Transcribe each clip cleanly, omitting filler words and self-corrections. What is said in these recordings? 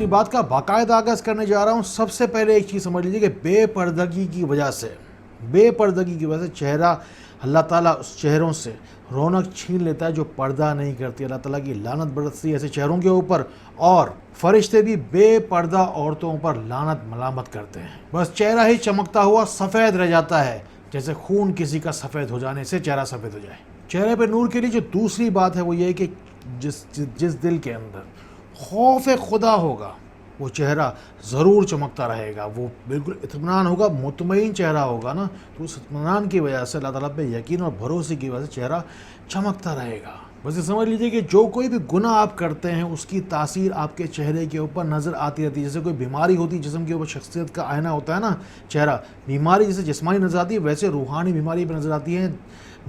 بات کا باقاعدہ آغاز کرنے جا رہا ہوں. سب سے پہلے ایک چیز سمجھ لیجیے کہ بے پردگی کی وجہ سے چہرہ اللہ تعالیٰ اس چہروں سے رونق چھین لیتا ہے جو پردہ نہیں کرتی. اللہ تعالیٰ کی لعنت برستی ہے ایسے چہروں کے اوپر، اور فرشتے بھی بے پردہ عورتوں پر لعنت ملامت کرتے ہیں. بس چہرہ ہی چمکتا ہوا سفید رہ جاتا ہے، جیسے خون کسی کا سفید ہو جانے سے چہرہ سفید ہو جائے. چہرے پہ نور کے لیے جو دوسری بات ہے وہ یہ ہے کہ جس دل کے اندر خوف خدا ہوگا وہ چہرہ ضرور چمکتا رہے گا. وہ بالکل اطمینان ہوگا، مطمئن چہرہ ہوگا نا، تو اس اطمینان کی وجہ سے اللہ تعالیٰ پہ یقین اور بھروسے کی وجہ سے چہرہ چمکتا رہے گا. بس یہ سمجھ لیجیے کہ جو کوئی بھی گناہ آپ کرتے ہیں اس کی تاثیر آپ کے چہرے کے اوپر نظر آتی رہتی ہے. جیسے کوئی بیماری ہوتی ہے جسم کے اوپر، شخصیت کا آئینہ ہوتا ہے نا چہرہ، بیماری جیسے جسمانی نظر آتی ہے ویسے روحانی بیماری پہ نظر آتی ہے.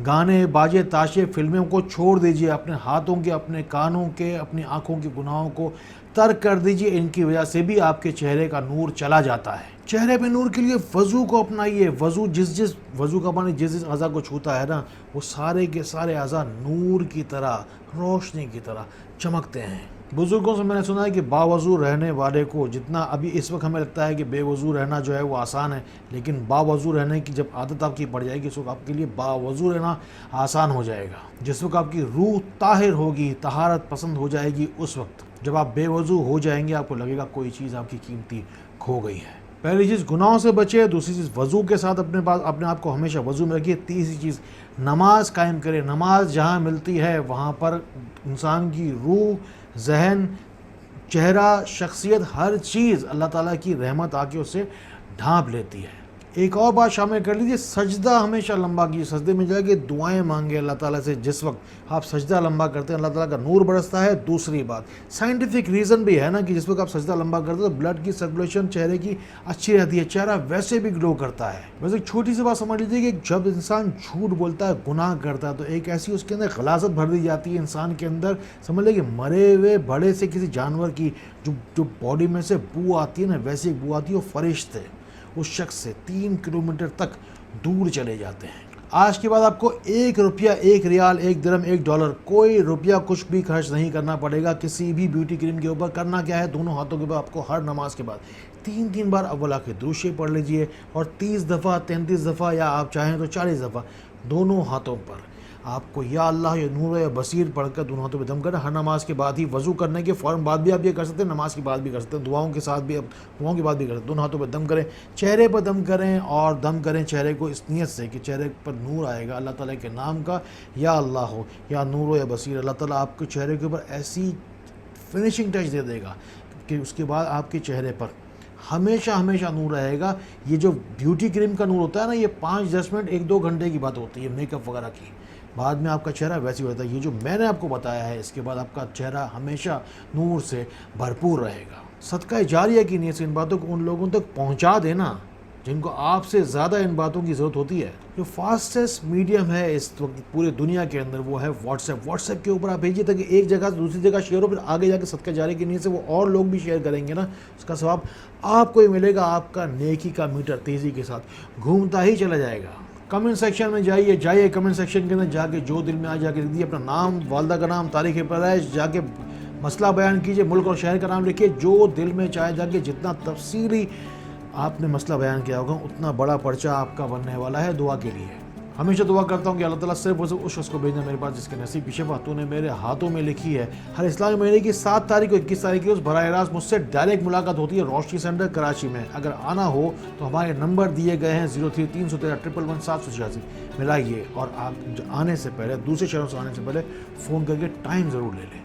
گانے باجے تاشے فلموں کو چھوڑ دیجئے، اپنے ہاتھوں کے، اپنے کانوں کے، اپنی آنکھوں کے گناہوں کو ترک کر دیجئے. ان کی وجہ سے بھی آپ کے چہرے کا نور چلا جاتا ہے. چہرے پہ نور کے لیے وضو کو اپنائیے. وضو جس وضو کا پانی جس اعضاء کو چھوتا ہے نا، وہ سارے کے سارے اعضاء نور کی طرح، روشنی کی طرح چمکتے ہیں. بزرگوں سے میں نے سنا ہے کہ باوضو رہنے والے کو جتنا ابھی اس وقت ہمیں لگتا ہے کہ بے وضو رہنا جو ہے وہ آسان ہے، لیکن باوضو رہنے کی جب عادت آپ کی پڑ جائے گی اس وقت آپ کے لیے باوضو رہنا آسان ہو جائے گا. جس وقت آپ کی روح طاہر ہوگی، طہارت پسند ہو جائے گی، اس وقت جب آپ بے وضو ہو جائیں گے آپ کو لگے گا کوئی چیز آپ کی قیمتی کھو گئی ہے. پہلی چیز گناہوں سے بچے، دوسری چیز وضو کے ساتھ اپنے آپ کو ہمیشہ وضو میں رکھیے. تیسری چیز نماز قائم کرے. نماز جہاں ملتی ہے وہاں پر انسان کی روح، ذہن، چہرہ، شخصیت، ہر چیز اللہ تعالیٰ کی رحمت آ کے اسے ڈھانپ لیتی ہے. ایک اور بات شامل کر لیجیے، سجدہ ہمیشہ لمبا کیجیے. سجدے میں جا کے دعائیں مانگے اللہ تعالیٰ سے. جس وقت آپ سجدہ لمبا کرتے ہیں اللہ تعالیٰ کا نور برستا ہے. دوسری بات سائنٹیفک ریزن بھی ہے نا کہ جس وقت آپ سجدہ لمبا کرتے ہیں تو بلڈ کی سرکولیشن چہرے کی اچھی رہتی ہے، چہرہ ویسے بھی گلو کرتا ہے. ویسے ایک چھوٹی سی بات سمجھ لیجیے کہ جب انسان جھوٹ بولتا ہے، گناہ کرتا ہے، تو ایک ایسی اس کے اندر غلاظت بھر دی جاتی ہے انسان کے اندر. سمجھ لیں کہ مرے ہوئے بڑے سے کسی جانور کی جو باڈی میں سے بو آتی ہے نا، ویسے ایک بو آتی ہے. وہ فرشتے اس شخص سے 3 کلومیٹر تک دور چلے جاتے ہیں. آج کے بعد آپ کو 1 روپیہ، 1 ریال، 1 درہم، 1 ڈالر، کوئی روپیہ کچھ بھی خرچ نہیں کرنا پڑے گا کسی بھی بیوٹی کریم کے اوپر. کرنا کیا ہے، دونوں ہاتھوں کے اوپر آپ کو ہر نماز کے بعد 3 بار اول آخر درود شریف پڑھ لیجئے، اور 30 دفعہ، 33 دفعہ، یا آپ چاہیں تو 40 دفعہ دونوں ہاتھوں پر آپ کو یا اللہ یا نور یا بصیر پڑھ کر دونوں ہاتھوں پہ دم کریں. ہر نماز کے بعد ہی، وضو کرنے کے فوراً بعد بھی آپ یہ کر سکتے ہیں، نماز کے بعد بھی کر سکتے ہیں، دعاؤں کے ساتھ بھی، دعاؤں کے بعد بھی کر سکتے ہیں. دونوں ہاتھوں پہ دم کریں، چہرے پر دم کریں، اور دم کریں چہرے کو اس نیت سے کہ چہرے پر نور آئے گا اللہ تعالیٰ کے نام کا، یا اللہ ہو یا نور ہو یا بصیر. اللہ تعالیٰ آپ کے چہرے کے اوپر ایسی فنیشنگ ٹچ دے دے گا کہ اس کے بعد آپ کے چہرے پر ہمیشہ نور رہے گا. یہ جو بیوٹی کریم کا نور ہوتا ہے نا، یہ 5-10 منٹ 1-2 گھنٹے کی بات ہوتی ہے میک اپ وغیرہ کی. بعد میں آپ کا چہرہ ویسے ہی ہوتا ہے. یہ جو میں نے آپ کو بتایا ہے اس کے بعد آپ کا چہرہ ہمیشہ نور سے بھرپور رہے گا. صدقہ جاریہ کی نیت سے ان باتوں کو ان لوگوں تک پہنچا دینا جن کو آپ سے زیادہ ان باتوں کی ضرورت ہوتی ہے. جو فاسٹسٹ میڈیم ہے اس وقت پورے دنیا کے اندر وہ ہے واٹس ایپ. واٹس ایپ کے اوپر آپ بھیجیے تاکہ ایک جگہ سے دوسری جگہ شیئر ہو، پھر آگے جا کے صدقہ جاریہ کی نیت سے وہ اور لوگ بھی شیئر کریں گے نا، اس کا ثواب آپ کو ہی ملے گا. آپ کا نیکی کا میٹر تیزی کے ساتھ گھومتا ہی چلا جائے گا. کمنٹ سیکشن میں جائیے کمنٹ سیکشن کے اندر جا کے جو دل میں آ جا کے لکھ دیجیے اپنا نام، والدہ کا نام، تاریخ پیدائش، جا کے مسئلہ بیان کیجیے، ملک اور شہر کا نام لکھیے. جو دل میں چاہے جا کے جتنا تفصیلی آپ نے مسئلہ بیان کیا ہوگا اتنا بڑا پرچہ آپ کا بننے والا ہے دعا کے لیے. ہمیشہ دعا کرتا ہوں کہ اللہ تعالیٰ صرف اس شخص کو بھیجنا میرے پاس جس کے نصیب کی شفا تو نے میرے ہاتھوں میں لکھی ہے. ہر اسلامی مہینے کی 7 تاریخ کو 21 تاریخ کی براہ راست مجھ سے ڈائریکٹ ملاقات ہوتی ہے روشنی سینٹر کراچی میں. اگر آنا ہو تو ہمارے نمبر دیے گئے ہیں 03-313-111-786. ملائیے، اور آپ آنے سے پہلے، دوسرے شہروں سے آنے سے پہلے فون کر کے ٹائم ضرور لے لیں.